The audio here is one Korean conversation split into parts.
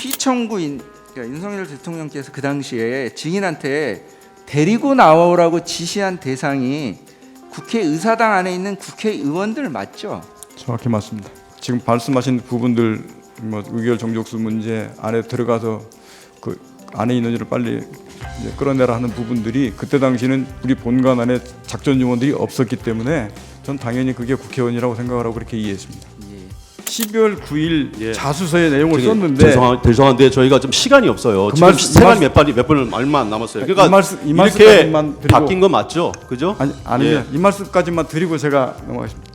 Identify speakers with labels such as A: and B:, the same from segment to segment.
A: 피청구인 그러니까 윤석열 대통령께서 그 당시에 증인한테 데리고 나오라고 지시한 대상이 국회의사당 안에 있는 국회의원들 맞죠?
B: 정확히 맞습니다. 지금 말씀하신 부분들 뭐 의결 정족수 문제 안에 들어가서 그 안에 있는 일을 빨리 이제 끌어내라 하는 부분들이 그때 당시는 우리 본관 안에 작전 요원들이 없었기 때문에 전 당연히 그게 국회의원이라고 생각을 하고 그렇게 이해했습니다. 12월 9일
C: 예.
B: 자수서의 내용을 썼는데
C: 죄송한데 저희가 좀 시간이 없어요.
B: 그
C: 지금
B: 말씀-
C: 시간이 몇 분을 얼마 안 남았어요. 그러니까
B: 이
C: 이렇게
B: 말씀까지만 드리고
C: 바뀐 건 맞죠? 그죠?
B: 아니요. 이 말씀까지만 드리고 제가 넘어가겠습니다.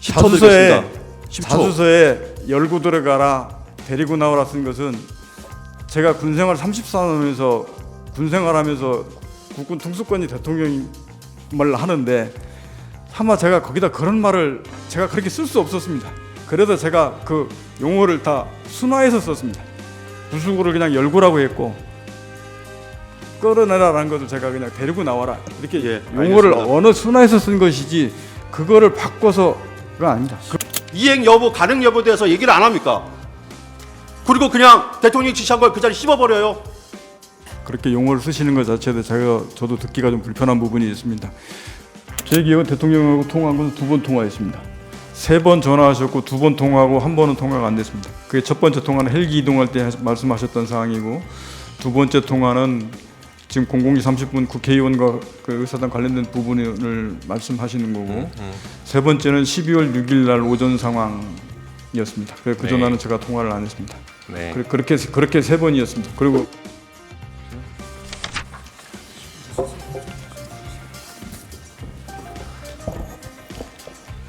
C: 10초 드리겠습니다. 10초.
B: 자수서에 열고 들어가라 데리고 나오라 쓴 것은 제가 군생활 34년에서 군생활하면서 국군 통수권이 대통령을 하는데 아마 제가 거기다 그런 말을 제가 그렇게 쓸 수 없었습니다. 그래서 제가 그 용어를 다 순화해서 썼습니다. 부수고를 그냥 열고라고 했고 끌어내라라는 것을 제가 그냥 데리고 나와라 이렇게
C: 예,
B: 용어를
C: 알겠습니다.
B: 어느 순화해서 쓴 것이지 그거를 바꿔서가 아니다.
C: 이행 여부, 가능 여부에 대해서 얘기를 안 합니까? 그리고 그냥 대통령이 지시한 걸 그 자리 씹어버려요.
B: 그렇게 용어를 쓰시는 것 자체도 저도 듣기가 좀 불편한 부분이 있습니다. 제 기억은 대통령하고 통화한 것은 2번 통화했습니다. 3번 전화하셨고 2번 통화하고 1번은 통화가 안 됐습니다. 그게 첫 번째 통화는 헬기 이동할 때 말씀하셨던 사항이고 두 번째 통화는 지금 00시 30분 국회의원과 그 의사당 관련된 부분을 말씀하시는 거고 세 번째는 12월 6일 날 오전 상황이었습니다. 그
D: 네.
B: 전화는 제가 통화를 안 했습니다.
D: 네.
B: 그렇게 3번이었습니다. 그리고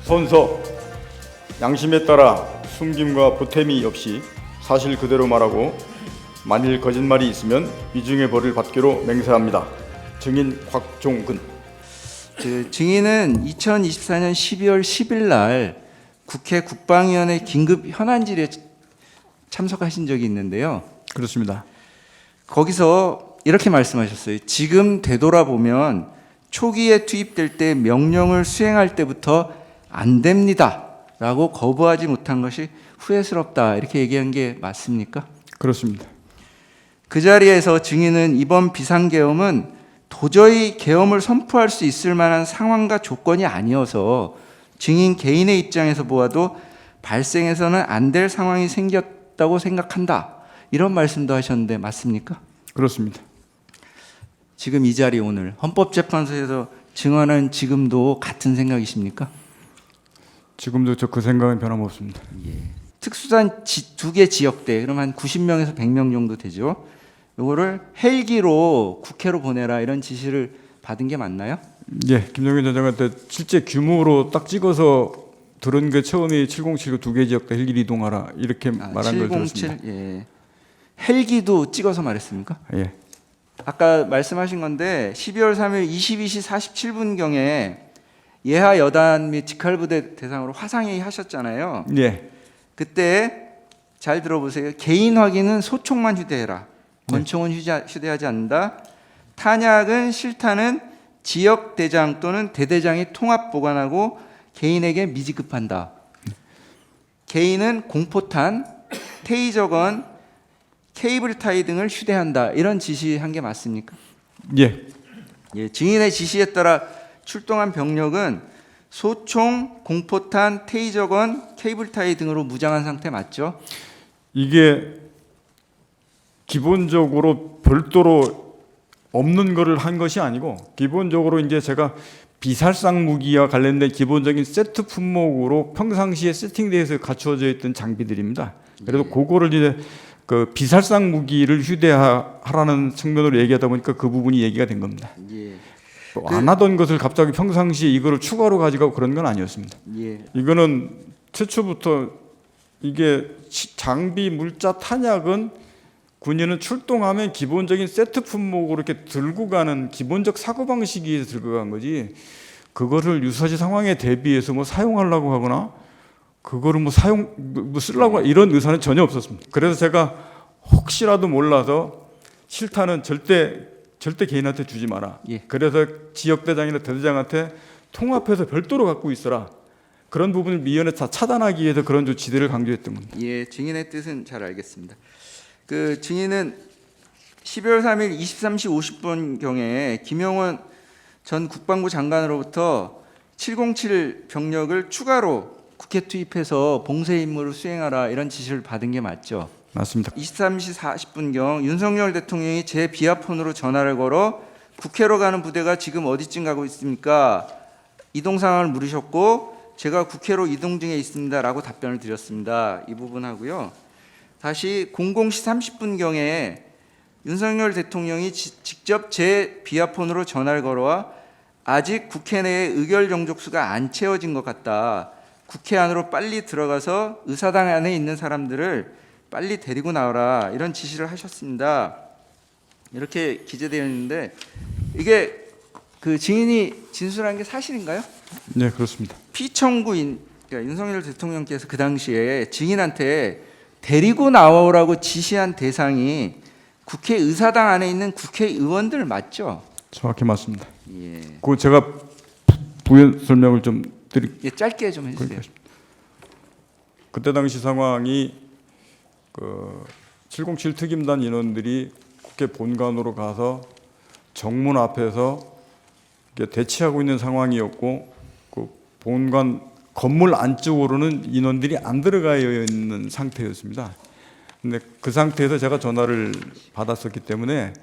B: 선서 양심에 따라 숨김과 보탬이 없이 사실 그대로 말하고 만일 거짓말이 있으면 위중의 벌을 받기로 맹세합니다. 증인 곽종근.
A: 증인은 2024년 12월 10일 날 국회 국방위원회 긴급 현안 질의에 참석하신 적이 있는데요.
B: 그렇습니다.
A: 거기서 이렇게 말씀하셨어요. 지금 되돌아보면 초기에 투입될 때 명령을 수행할 때부터 안 됩니다. 라고 거부하지 못한 것이 후회스럽다. 이렇게 얘기한 게 맞습니까?
B: 그렇습니다.
A: 그 자리에서 증인은 이번 비상계엄은 도저히 계엄을 선포할 수 있을 만한 상황과 조건이 아니어서 증인 개인의 입장에서 보아도 발생해서는 안 될 상황이 생겼다고 생각한다. 이런 말씀도 하셨는데 맞습니까?
B: 그렇습니다.
A: 지금 이 자리 오늘 헌법재판소에서 증언한 지금도 같은 생각이십니까?
B: 지금도 저 그 생각은 변함없습니다.
A: 특수단 2개 지역대 그럼 한 90명에서 100명 정도 되죠. 이거를 헬기로 국회로 보내라 이런 지시를 받은 게 맞나요?
B: 예, 김정일 전 장관 때 실제 규모로 딱 찍어서 들은 게 처음이 7079 2개 지역 대 헬기 이동하라 이렇게 말한 걸 들었습니다.
A: 707 예. 헬기도 찍어서 말했습니까?
B: 예,
A: 아까 말씀하신 건데 12월 3일 22시 47분경에 예하 여단 및 직할부대 대상으로 화상회의 하셨잖아요.
B: 예,
A: 그때 잘 들어보세요. 개인 확인은 소총만 휴대해라. 권총은 휴대하지 않는다. 탄약은 실탄은 지역 대장 또는 대대장이 통합 보관하고 개인에게 미지급한다. 개인은 공포탄, 테이저건, 케이블 타이 등을 휴대한다. 이런 지시한 게 맞습니까?
B: 예,
A: 예, 증인의 지시에 따라 출동한 병력은 소총, 공포탄, 테이저건, 케이블 타이 등으로 무장한 상태 맞죠?
B: 이게 기본적으로 별도로 없는 거를 한 것이 아니고 기본적으로 이제 제가 비살상 무기와 관련된 기본적인 세트 품목으로 평상시에 세팅돼서 갖추어져 있던 장비들입니다. 그래서 그거를 이제 그 비살상 무기를 휴대하라는 측면으로 얘기하다 보니까 그 부분이 얘기가 된 겁니다.
A: 예.
B: 안 하던 것을 갑자기 평상시에 이거를 추가로 가져가고 그런 건 아니었습니다.
A: 예.
B: 이거는 최초부터 이게 장비, 물자, 탄약은 군인은 출동하면 기본적인 세트 품목으로 이렇게 들고 가는 기본적 사고방식이 들고 간 거지 그거를 유사시 상황에 대비해서 뭐 사용하려고 하거나 그거를 뭐 쓰려고 이런 의사는 전혀 없었습니다. 그래서 제가 혹시라도 몰라서 실탄은 절대 개인한테 주지 마라.
A: 예.
B: 그래서 지역대장이나 대대장한테 통합해서 별도로 갖고 있어라. 그런 부분을 미연에 다 차단하기 위해서 그런 조치들을 강조했던 겁니다.
A: 예, 증인의 뜻은 잘 알겠습니다. 그 증인은 12월 3일 23시 50분경에 김영원 전 국방부 장관으로부터 707 병력을 추가로 국회 투입해서 봉쇄 임무를 수행하라 이런 지시를 받은 게 맞죠?
B: 맞습니다.
A: 23시 40분경 윤석열 대통령이 제 비아폰으로 전화를 걸어 국회로 가는 부대가 지금 어디쯤 가고 있습니까? 이동 상황을 물으셨고 제가 국회로 이동 중에 있습니다라고 답변을 드렸습니다. 이 부분 하고요. 다시 00시 30분경에 윤석열 대통령이 직접 제 비아폰으로 전화를 걸어와 아직 국회 내에 의결 정족수가 안 채워진 것 같다. 국회 안으로 빨리 들어가서 의사당 안에 있는 사람들을 빨리 데리고 나와라 이런 지시를 하셨습니다. 이렇게 기재되어 있는데 이게 그 증인이 진술한 게 사실인가요?
B: 네, 그렇습니다.
A: 피청구인 그러니까 윤석열 대통령께서 그 당시에 증인한테 데리고 나오라고 지시한 대상이 국회 의사당 안에 있는 국회의원들 맞죠?
B: 정확히 맞습니다.
A: 예.
B: 그 제가 부연 설명을 좀 드릴게요.
A: 예, 짧게 좀 해주세요.
B: 그때 당시 상황이 그 707 특임단 인원들이 국회 본관으로 가서 정문 앞에서 이렇게 대치하고 있는 상황이었고 그 본관 건물 안쪽으로는 인원들이 안 들어가 있는 상태였습니다. 근데 그 상태에서 제가 전화를 받았었기 때문에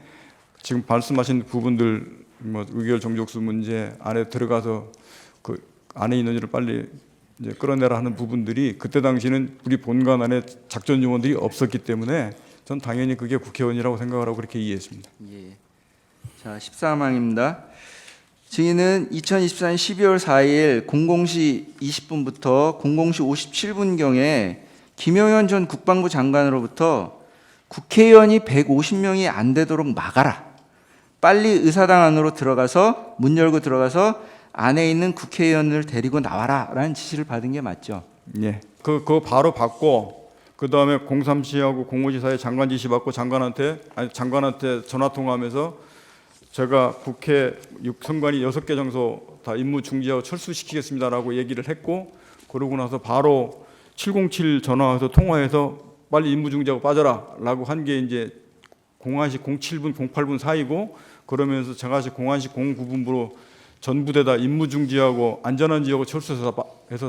B: 지금 말씀하신 부분들 뭐 의결 정족수 문제 안에 들어가서 그 안에 인원들을 빨리 이제 끌어내라 하는 부분들이 그때 당시는 우리 본관 안에 작전 요원들이 없었기 때문에 전 당연히 그게 국회의원이라고 생각을 하고 그렇게 이해했습니다.
A: 예. 자, 14항입니다. 증인은 2024년 12월 4일 00시 20분부터 00시 57분경에 김영현 전 국방부 장관으로부터 국회의원이 150명이 안 되도록 막아라. 빨리 의사당 안으로 들어가서 문 열고 들어가서 안에 있는 국회의원을 데리고 나와라라는 지시를 받은 게 맞죠?
B: 예. 그거 바로 받고 그 다음에 03시하고 05시 사이에 장관 지시 받고 장관한테 전화 통화하면서 제가 국회 선관위 6개 장소 다 임무 중지하고 철수시키겠습니다라고 얘기를 했고 그러고 나서 바로 707 전화해서 통화해서 빨리 임무 중지하고 빠져라라고 한 게 이제 01시 07분 08분 사이고 그러면서 제가 01시 09분부로 전 부대 다 임무 중지하고 안전한 지역을 철수해서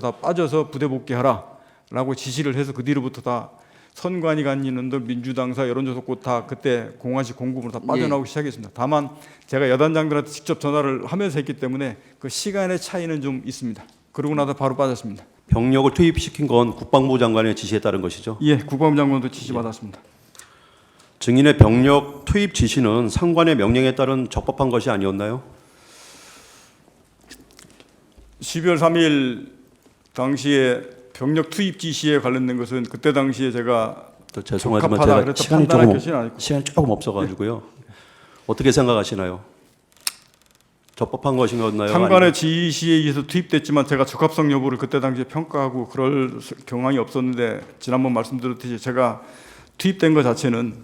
B: 다 빠져서 부대 복귀하라라고 지시를 해서 그 뒤로부터 다 선관위 간 인원들 민주당사 여론조사국 다 그때 01시 09분으로 다 빠져나오기 시작했습니다. 다만 제가 여단장들한테 직접 전화를 하면서 했기 때문에 그 시간의 차이는 좀 있습니다. 그러고 나서 바로 빠졌습니다.
C: 병력을 투입시킨 건 국방부 장관의 지시에 따른 것이죠.
B: 예, 국방부 장관도 지시 받았습니다.
C: 증인의 병력 투입 지시는 상관의 명령에 따른 적법한 것이 아니었나요?
B: 12월 3일 당시에 병력 투입 지시에 관련된 것은 그때 당시에 제가
C: 죄송하지만
B: 적합하다
C: 제가
B: 그래서
C: 시간이
B: 판단할 것이 아니고.
C: 조금 없어가지고요. 어떻게 생각하시나요? 적법한 것인가요?
B: 상관의 지시에 의해서 투입됐지만 제가 적합성 여부를 그때 당시에 평가하고 그럴 경향이 없었는데 지난번 말씀드렸듯이 제가 투입된 것 자체는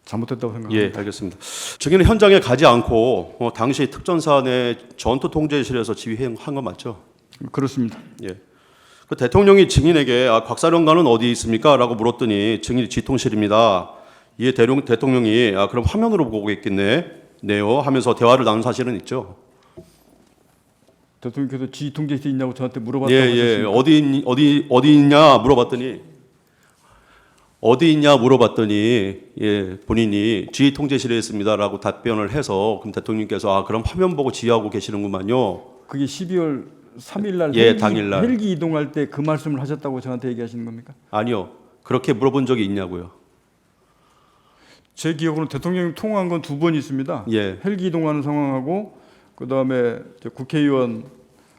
B: 잘못됐다고 생각합니다.
C: 예, 알겠습니다. 증인은 현장에 가지 않고 당시 특전사 내 전투 통제실에서 지휘한 거 맞죠?
B: 그렇습니다.
C: 예. 그 대통령이 증인에게 곽사령관은 어디 있습니까? 라고 물었더니 증인이 지통실입니다. 이에 대통령이 그럼 화면으로 보고 있겠네요 하면서 대화를 나눈 사실은 있죠.
B: 대통령께서 지휘통제실에 있냐고 저한테 물어봤다고
C: 예,
B: 하셨습니다.
C: 어디 있냐 물어봤더니 예, 본인이 지휘통제실에 있습니다라고 답변을 해서 그럼 대통령께서 그럼 화면 보고 지휘하고 계시는구만요.
B: 그게 12월 3일 날
C: 예, 당일날.
B: 헬기 이동할 때 그 말씀을 하셨다고 저한테 얘기하시는 겁니까?
C: 아니요. 그렇게 물어본 적이 있냐고요.
B: 제 기억으로는 대통령이 통화한 건 2번 있습니다.
C: 예.
B: 헬기 이동하는 상황하고 그다음에 국회의원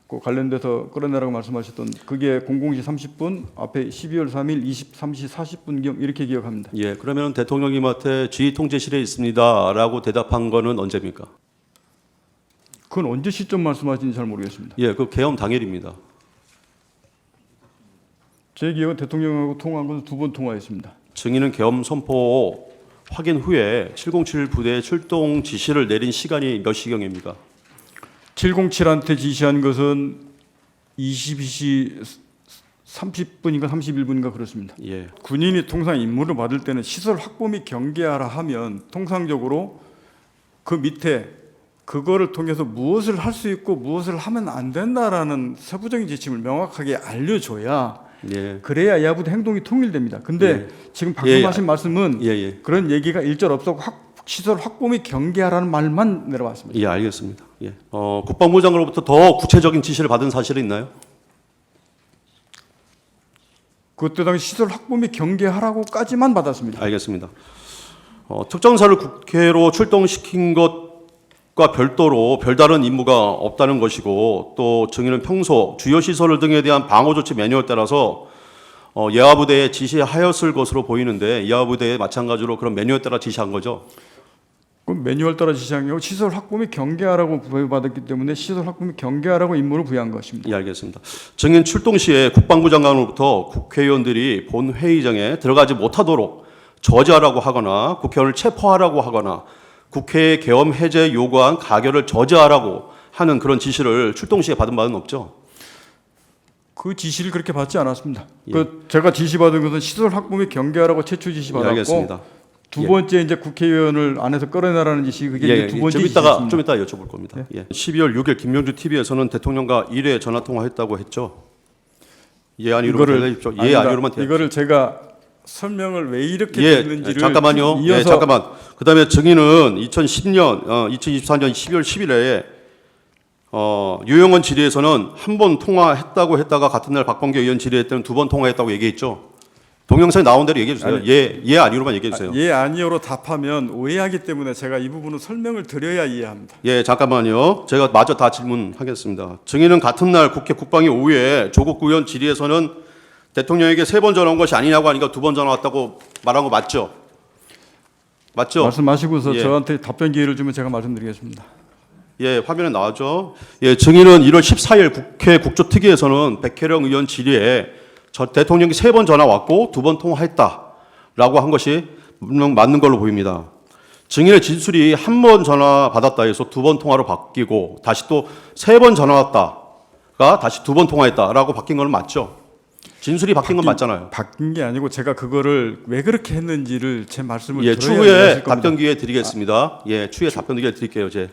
B: 그 관련돼서 끌어내라고 말씀하셨던 그게 00시 30분 앞에 12월 3일 23시 40분경 이렇게 기억합니다.
C: 예, 그러면 대통령님한테 지휘통제실에 있습니다라고 대답한 거는 언제입니까?
B: 그건 언제 시점 말씀하시는지 잘 모르겠습니다.
C: 예, 그 개엄 당일입니다.
B: 제 기억은 대통령하고 통화한 건 2번 통화했습니다.
C: 증인은 계엄 선포 확인 후에 707 부대의 출동 지시를 내린 시간이 몇 시경입니까?
B: 707한테 지시한 것은 22시 30분인가 31분인가 그렇습니다.
C: 예.
B: 군인이 통상 임무를 받을 때는 시설 확보 및 경계하라 하면 통상적으로 그 밑에 그거를 통해서 무엇을 할 수 있고 무엇을 하면 안 된다라는 세부적인 지침을 명확하게 알려줘야
C: 예.
B: 그래야 야부대 행동이 통일됩니다. 근데
C: 예.
B: 지금 방금
C: 예.
B: 하신 말씀은
C: 예.
B: 그런 얘기가 일절 없었고 시설 확보 및 경계하라는 말만 내려왔습니다.
C: 예, 알겠습니다. 예. 국방부 장관으로부터 더 구체적인 지시를 받은 사실이 있나요?
B: 그때 당시 시설 확보 및 경계하라고까지만 받았습니다.
C: 알겠습니다. 특정사를 국회로 출동시킨 것과 별도로 별다른 임무가 없다는 것이고 또 증인은 평소 주요 시설 등에 대한 방어 조치 매뉴얼 따라서 예하부대에 지시하였을 것으로 보이는데 예하부대에 마찬가지로 그런 매뉴얼 따라 지시한 거죠.
B: 그 매뉴얼 따라 지시한 게 시설 확보 및 경계하라고 부여받았기 때문에 시설 확보 및 경계하라고 임무를 부여한 것입니다.
C: 예, 알겠습니다. 증인 출동 시에 국방부 장관으로부터 국회의원들이 본 회의장에 들어가지 못하도록 저지하라고 하거나 국회의원을 체포하라고 하거나 국회 계엄 해제 요구한 가결을 저지하라고 하는 그런 지시를 출동 시에 받은 바는 없죠.
B: 그 지시를 그렇게 받지 않았습니다.
C: 예.
B: 그 제가 지시받은 것은 시설 확보 및 경계하라고 최초 지시
C: 예,
B: 받았고
C: 알겠습니다.
B: 두 번째 이제 국회의원을 안에서 끌어내라는 지시 그게 이제 두 번째
C: 좀
B: 지시였습니다.
C: 이따 여쭤볼 겁니다. 예. 12월 6일 김명주 TV에서는 대통령과 1회 전화 통화했다고 했죠. 예 아니로만 대답해주십시오. 예
B: 아니다.
C: 아니로만 대답.
B: 이거를 제가 설명을 왜 이렇게
C: 예,
B: 듣는지를
C: 잠깐만요.
B: 이어서
C: 예, 잠깐만. 그다음에 증인은 2010년, 2024년 12월 10일에 유영원 질의에서는 한 번 통화했다고 했다가 같은 날 박범계 의원 질의할 때는 두 번 통화했다고 얘기했죠. 동영상에 나온 대로 얘기해 주세요.
B: 아니,
C: 예 아니로만 얘기해 주세요.
B: 예 아니요로 답하면 오해하기 때문에 제가 이 부분은 설명을 드려야 이해합니다.
C: 예, 잠깐만요. 제가 마저 다 질문하겠습니다. 증인은 같은 날 국회 국방위 오후에 조국 의원 질의에서는 대통령에게 3번 전화 온 것이 아니냐고 하니까 2번 전화 왔다고 말한 거 맞죠? 맞죠?
B: 말씀하시고서
C: 예.
B: 저한테 답변 기회를 주면 제가 말씀드리겠습니다.
C: 예, 화면에 나왔죠. 예, 증인은 1월 14일 국회 국조특위에서는 백혜령 의원 질의에 대통령이 3번 전화 왔고 2번 통화했다라고 한 것이 분명 맞는 걸로 보입니다. 증인의 진술이 한 번 전화 받았다 해서 2번 통화로 바뀌고 다시 또 3번 전화 왔다가 다시 2번 통화했다라고 바뀐 건 맞죠? 진술이 바뀐 건 맞잖아요.
B: 바뀐 게 아니고 제가 그거를 왜 그렇게 했는지를 제 말씀을
C: 예,
B: 들어야
C: 추후에
B: 이해하실 겁니다.
C: 답변 기회 드리겠습니다. 예, 추후에 답변 기회 드릴게요, 제.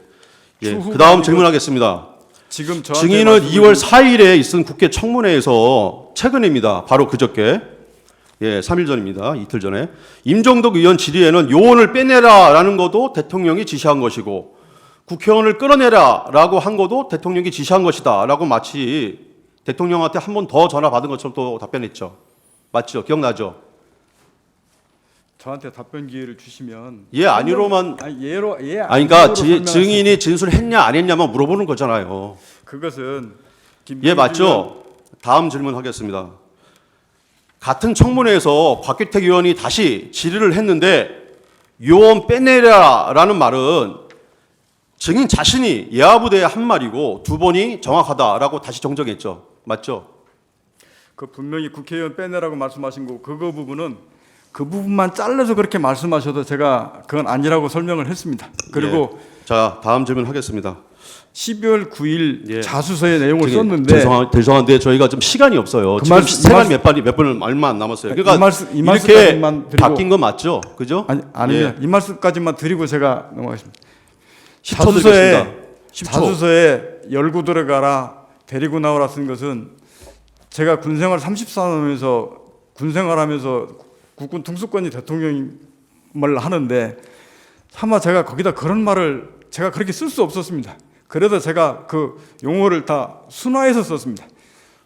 C: 예,
B: 추후가
C: 그다음
B: 아니고
C: 질문하겠습니다.
B: 지금 저한테
C: 증인은
B: 말씀을-
C: 2월 4일에 있은 국회 청문회에서 최근입니다. 바로 그저께. 예, 3일 전입니다. 이틀 전에. 임종덕 의원 질의에는 요원을 빼내라라는 것도 대통령이 지시한 것이고 국회의원을 끌어내라라고 한 것도 대통령이 지시한 것이다라고 마치 대통령한테 한 번 더 전화 받은 것처럼 또 답변했죠. 맞죠? 기억나죠?
B: 저한테 답변 기회를 주시면
C: 예, 아니로만
B: 아니 예로 예
C: 아니 그러니까
B: 아니로로 설명하세요.
C: 증인이 진술했냐 안 했냐만 물어보는 거잖아요.
B: 그것은
C: 예, 맞죠? 다음 질문 하겠습니다. 같은 청문회에서 곽규택 의원이 다시 질의를 했는데 요원 빼내라라는 말은 증인 자신이 예하부대의 한 말이고 2번이 정확하다라고 다시 정정했죠. 맞죠?
B: 그 분명히 국회의원 빼내라고 말씀하신 거 그거 부분은 그 부분만 잘라서 그렇게 말씀하셔도 제가 그건 아니라고 설명을 했습니다. 그리고
C: 예. 자, 다음 질문 하겠습니다.
B: 12월 9일
C: 예.
B: 자수서에 내용을
C: 증인,
B: 썼는데
C: 죄송한데 저희가 좀 시간이 없어요.
B: 그
C: 지금
B: 말씀-
C: 시간이 몇 분을 얼마 안 남았어요. 그러니까
B: 이 말씀- 이
C: 이렇게
B: 말씀까지만 드리고-
C: 바뀐 건 맞죠? 그죠?
B: 아닙니다.
C: 예.
B: 이 말씀까지만 드리고 제가 넘어가겠습니다.
C: 10초 드리겠습니다. 10초.
B: 자수서에 열고 들어가라 데리고 나오라 쓴 것은 제가 군생활 34년에서 군생활하면서 국군 통수권이 대통령을 하는데 차마 제가 거기다 그런 말을 제가 그렇게 쓸 수 없었습니다. 그래서 제가 그 용어를 다 순화해서 썼습니다.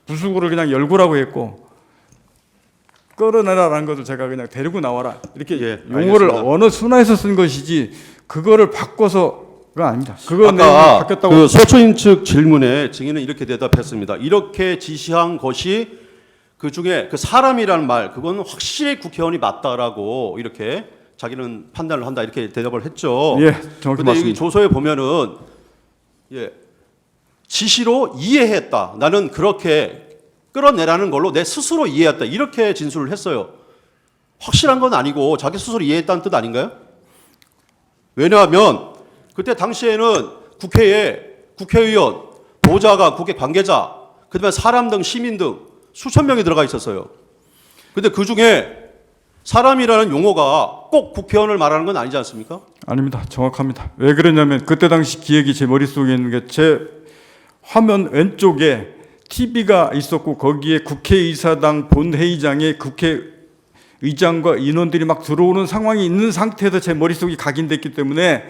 B: 부수고를 그냥 열고라고 했고 끌어내라라는 것을 제가 그냥 데리고 나와라 이렇게
C: 예,
B: 용어를
C: 알겠습니다.
B: 어느 순화해서 쓴 것이지 그거를 바꿔서가 아닙니다. 그거 내용이
C: 아까
B: 바뀌었다고
C: 그 소초인 측 질문에 증인은 이렇게 대답했습니다. 이렇게 지시한 것이 그 중에 그 사람이라는 말 그건 확실히 국회의원이 맞다라고 이렇게 자기는 판단을 한다 이렇게 대답을 했죠.
B: 예, 정확히
C: 근데 여기
B: 맞습니다.
C: 조서에 보면은 예 지시로 이해했다. 나는 그렇게 끌어내라는 걸로 내 스스로 이해했다. 이렇게 진술을 했어요. 확실한 건 아니고 자기 스스로 이해했다는 뜻 아닌가요? 왜냐하면 그때 당시에는 국회에 국회의원, 보좌관, 국회 관계자, 그다음에 사람 등 시민 등 수천 명이 들어가 있었어요. 근데 그 중에 사람이라는 용어가 꼭 국회의원을 말하는 건 아니지 않습니까?
B: 아닙니다. 정확합니다. 왜 그러냐면 그때 당시 기획이 제 머릿속에 있는 게 제 화면 왼쪽에 TV가 있었고 거기에 국회의사당 본회의장에 국회의장과 인원들이 막 들어오는 상황이 있는 상태에서 제 머릿속이 각인됐기 때문에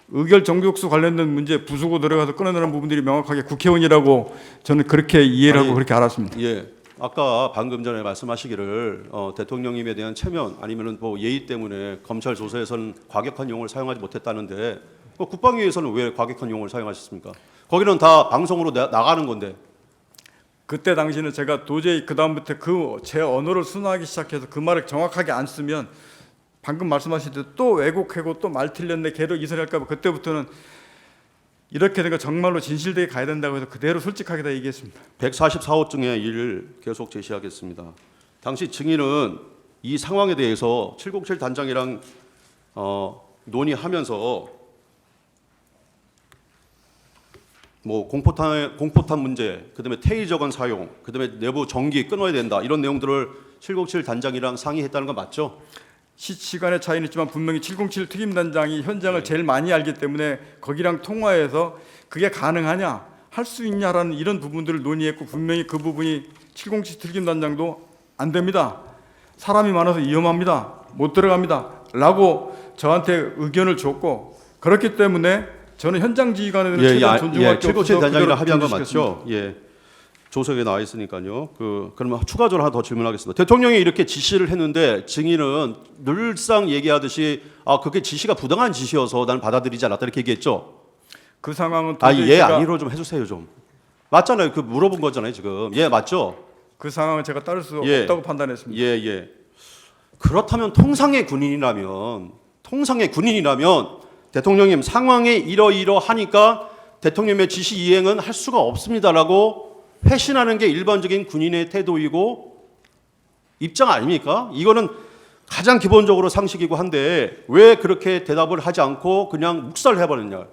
B: 의결 정족수 관련된 문제 부수고 들어가서 꺼내는 부분들이 명확하게 국회의원이라고 저는 그렇게 이해를 하고 그렇게 알았습니다.
C: 예. 아까 방금 전에 말씀하시기를 대통령님에 대한 체면 아니면은 뭐 예의 때문에 검찰 조사에서는 과격한 용어를 사용하지 못했다는데 국방위에서는 왜 과격한 용어를 사용하셨습니까? 거기는 다 방송으로 나가는 건데.
B: 그때 당시는 제가 도저히 그 다음부터 제 언어를 순화하기 시작해서 그 말을 정확하게 안 쓰면 방금 말씀하신 대로 또 왜곡하고 또 말 틀렸네 걔로 이선할까 봐 그때부터는 이렇게 된 거 정말로 진실되게 가야 된다고 해서 그대로 솔직하게 다 얘기했습니다.
C: 144호증의 일을 계속 제시하겠습니다. 당시 증인은 이 상황에 대해서 707 단장이랑 논의하면서 뭐 공포탄 문제, 그다음에 테이저건 사용, 그다음에 내부 전기 끊어야 된다 이런 내용들을 707 단장이랑 상의했다는 건 맞죠?
B: 시간의 차이는 있지만 분명히 707 특임단장이 현장을 제일 많이 알기 때문에 거기랑 통화해서 그게 가능하냐 할 수 있냐라는 이런 부분들을 논의했고 분명히 그 부분이 707 특임단장도 안 됩니다. 사람이 많아서 위험합니다. 못 들어갑니다. 라고 저한테 의견을 줬고 그렇기 때문에 저는 현장 지휘관에 대한 최대한 존중할 게
C: 707
B: 없어서
C: 단장이랑
B: 그대로
C: 합의한 거
B: 준비시켰습니다.
C: 맞죠? 예. 조석에 나와 있으니까요. 그러면 추가적으로 하나 더 질문하겠습니다. 대통령이 이렇게 지시를 했는데 증인은 늘상 얘기하듯이 그게 지시가 부당한 지시여서 나는 받아들이지 않았다 이렇게 얘기했죠.
B: 그 상황은
C: 예 아니로 좀 해주세요 좀. 맞잖아요. 그 물어본 거잖아요 지금. 예 맞죠.
B: 그 상황은 제가 따를 수
C: 예.
B: 없다고 판단했습니다.
C: 예. 그렇다면 통상의 군인이라면 대통령님 상황에 이러이러하니까 대통령의 지시 이행은 할 수가 없습니다라고 회신하는 게 일반적인 군인의 태도이고 입장 아닙니까? 이거는 가장 기본적으로 상식이고 한데 왜 그렇게 대답을 하지 않고 그냥 묵살해버렸냐?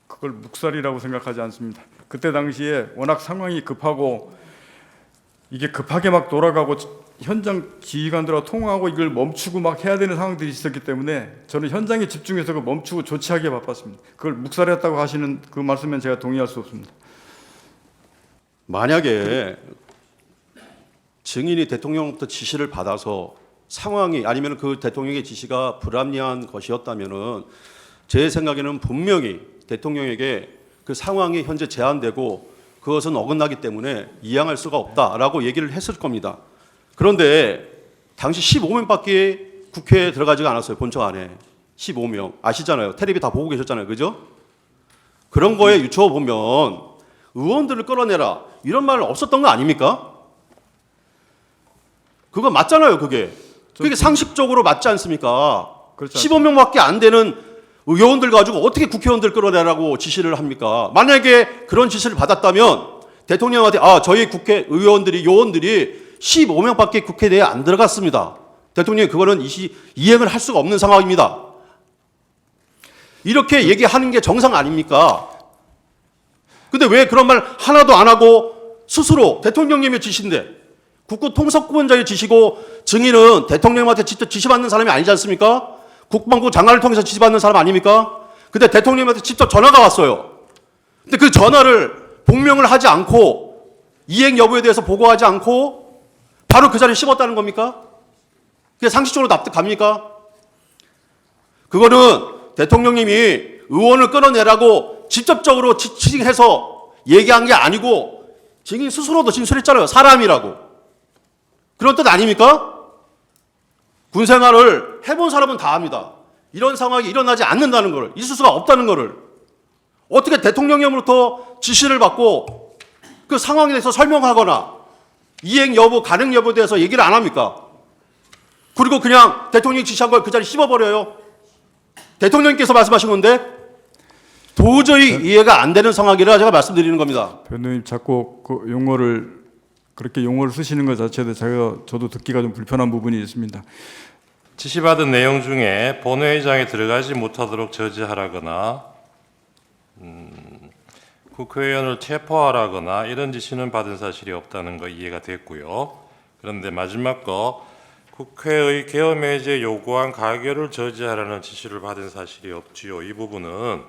B: 그걸 묵살이라고 생각하지 않습니다. 그때 당시에 워낙 상황이 급하고 이게 급하게 막 돌아가고 현장 지휘관들하고 통화하고 이걸 멈추고 막 해야 되는 상황들이 있었기 때문에 저는 현장에 집중해서 그 멈추고 조치하기에 바빴습니다. 그걸 묵살했다고 하시는 그 말씀엔 제가 동의할 수 없습니다.
C: 만약에 증인이 대통령부터 지시를 받아서 상황이 아니면 그 대통령의 지시가 불합리한 것이었다면은 제 생각에는 분명히 대통령에게 그 상황이 현재 제한되고 그것은 어긋나기 때문에 이양할 수가 없다라고 얘기를 했을 겁니다. 그런데 당시 15명밖에 국회에 들어가지가 않았어요. 본청 안에 15명 아시잖아요. 텔레비 다 보고 계셨잖아요. 그죠? 그런 거에 유추어 보면 의원들을 끌어내라 이런 말 없었던 거 아닙니까? 그거 맞잖아요. 그게 상식적으로 맞지 않습니까?
B: 그렇죠.
C: 15명밖에 안 되는 의원들 가지고 어떻게 국회의원들 끌어내라고 지시를 합니까? 만약에 그런 지시를 받았다면 대통령한테 저희 국회의원들이 요원들이 15명밖에 국회 내에 안 들어갔습니다. 대통령이 그거는 이행을 할 수가 없는 상황입니다. 이렇게 얘기하는 게 정상 아닙니까? 근데 왜 그런 말 하나도 안 하고 스스로 대통령님의 지시인데 국가통수권자의 지시고 증인은 대통령한테 직접 지시받는 사람이 아니지 않습니까? 국방부 장관을 통해서 지시받는 사람 아닙니까? 근데 대통령한테 직접 전화가 왔어요. 근데 그 전화를 복명을 하지 않고 이행 여부에 대해서 보고하지 않고 바로 그 자리에 씹었다는 겁니까? 그게 상식적으로 납득갑니까? 그거는 대통령님이 의원을 끌어내라고 직접적으로 지칭해서 얘기한 게 아니고 증인 스스로도 진술했잖아요. 사람이라고. 그런 뜻 아닙니까? 군 생활을 해본 사람은 다 압니다. 이런 상황이 일어나지 않는다는 걸, 있을 수가 없다는 거를 어떻게 대통령님으로부터 지시를 받고 그 상황에 대해서 설명하거나 이행 여부, 가능 여부에 대해서 얘기를 안 합니까? 그리고 그냥 대통령이 지시한 걸 그 자리에 씹어버려요. 대통령님께서 말씀하신 건데 도저히 이해가 안 되는 상황이라 제가 말씀드리는 겁니다.
B: 변호님 자꾸 그렇게 용어를 쓰시는 것 자체도 저도 듣기가 좀 불편한 부분이 있습니다.
D: 지시받은 내용 중에 본회의장에 들어가지 못하도록 저지하라거나 국회의원을 체포하라거나 이런 지시는 받은 사실이 없다는 거 이해가 됐고요. 그런데 마지막 거 국회의 계엄 해제 요구안 가결을 저지하라는 지시를 받은 사실이 없지요. 이 부분은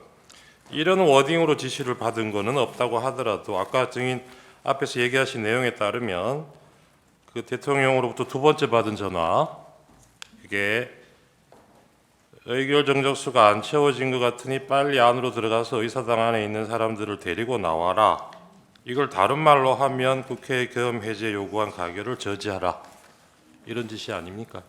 D: 이런 워딩으로 지시를 받은 거는 없다고 하더라도 아까 증인 앞에서 얘기하신 내용에 따르면 그 대통령으로부터 두 번째 받은 전화 이게 의결 정적수가 안 채워진 것 같으니 빨리 안으로 들어가서 의사당 안에 있는 사람들을 데리고 나와라. 이걸 다른 말로 하면 국회 계엄 해제 요구안 가결을 저지하라. 이런 지시 아닙니까?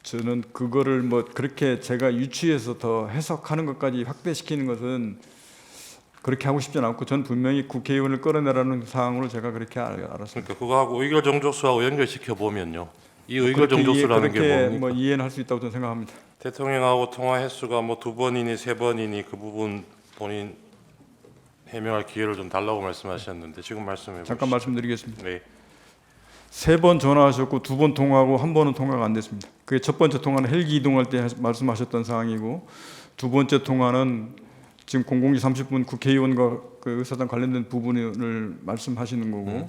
B: 저는 그거를 뭐 그렇게 제가 유추해서 더 해석하는 것까지 확대시키는 것은 그렇게 하고 싶지는 않고 전 분명히 국회의원을 끌어내라는 사항으로 제가 그렇게 알았습니다.
D: 그러니까 그거하고 의결 정족수하고 연결시켜 보면요. 이 의결 정족수라는 게
B: 그렇게
D: 뭡니까?
B: 이해는 할 수 있다고 저는 생각합니다.
D: 대통령하고 통화 횟수가 뭐 2번이니 3번이니 그 부분 본인 해명할 기회를 좀 달라고 말씀하셨는데 지금 말씀해 보시죠.
B: 잠깐 말씀드리겠습니다.
D: 네.
B: 3번 전화하셨고 2번 통화하고 1번은 통화가 안 됐습니다. 그게 첫 번째 통화는 헬기 이동할 때 말씀하셨던 사항이고 두 번째 통화는 지금 00시 30분 국회의원과 그 의사당 관련된 부분을 말씀하시는 거고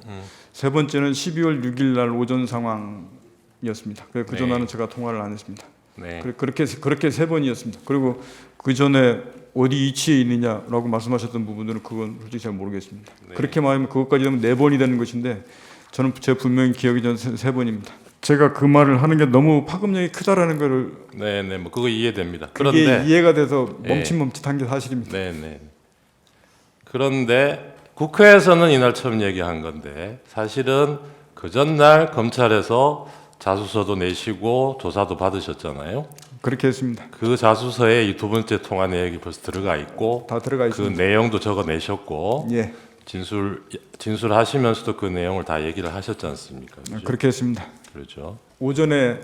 B: 세 번째는 12월 6일 날 오전 상황이었습니다. 그
D: 네.
B: 전화는 제가 통화를 안 했습니다.
D: 네.
B: 그렇게 세 번이었습니다. 그리고 그 전에 어디 위치에 있느냐라고 말씀하셨던 부분들은 그건 솔직히 잘 모르겠습니다.
D: 네.
B: 그렇게 말하면 그것까지 되면 4번이 되는 것인데 저는 제 분명히 기억이 전 세 번입니다. 제가 그 말을 하는 게 너무 파급력이 크다라는 거를
D: 네, 뭐 그거 이해됩니다.
B: 그게
D: 그런데
B: 이해가 돼서
D: 예.
B: 멈칫멈칫한 게 사실입니다.
D: 네. 그런데 국회에서는 이날 처음 얘기한 건데 사실은 그 전날 검찰에서 자수서도 내시고 조사도 받으셨잖아요.
B: 그렇게 했습니다.
D: 그 자수서에 이 두 번째 통화 내역이 벌써 들어가 있고
B: 다 들어가
D: 그
B: 있습니다.
D: 내용도 적어 내셨고
B: 예,
D: 진술하시면서도 그 내용을 다 얘기를 하셨지 않습니까? 그죠?
B: 그렇게 했습니다.
D: 그렇죠.
B: 오전에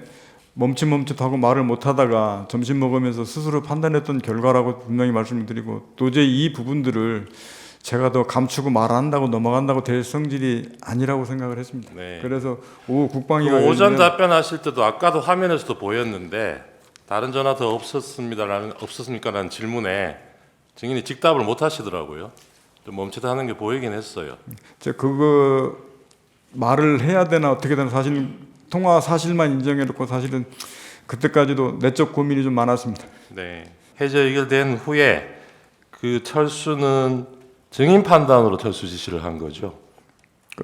B: 멈칫멈칫하고 말을 못하다가 점심 먹으면서 스스로 판단했던 결과라고 분명히 말씀을 드리고 도저히 이 부분들을 제가 더 감추고 말 안 한다고 넘어간다고 될 성질이 아니라고 생각을 했습니다.
D: 네.
B: 그래서 오후
D: 그
B: 국방위가
D: 오전
B: 열리면
D: 답변하실 때도 아까도 화면에서도 보였는데 다른 전화 더 없었습니까라는 질문에 증인이 직답을 못 하시더라고요. 좀 멈칫하는 게 보이긴 했어요.
B: 제가 그거 말을 해야 되나 어떻게 되나 사실 통화 사실만 인정해놓고 사실은 그때까지도 내적 고민이 좀 많았습니다.
D: 네. 해제 의결된 후에 그 철수는 증인 판단으로 철수 지시를 한 거죠.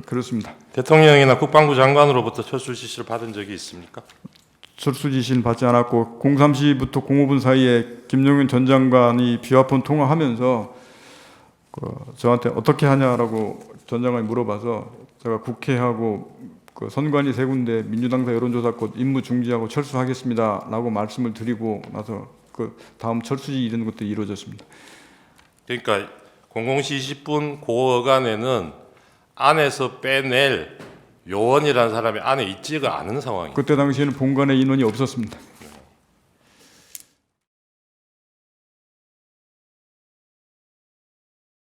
B: 그렇습니다.
D: 대통령이나 국방부 장관으로부터 철수 지시를 받은 적이 있습니까?
B: 철수 지시는 받지 않았고 03시부터 05분 사이에 김용현 전 장관이 비화폰 통화하면서 저한테 어떻게 하냐라고 전 장관이 물어봐서 제가 국회하고 그 선관위 세 군데 민주당사 여론조사권 임무 중지하고 철수하겠습니다라고 말씀을 드리고 나서 그 다음 철수지 이런 것도 이루어졌습니다.
D: 그러니까 00시 20분 그 어간에는 안에서 빼낼 요원이라는 사람이 안에 있지가 않은 상황이에요.
B: 그때 당시에는 본관에 인원이 없었습니다.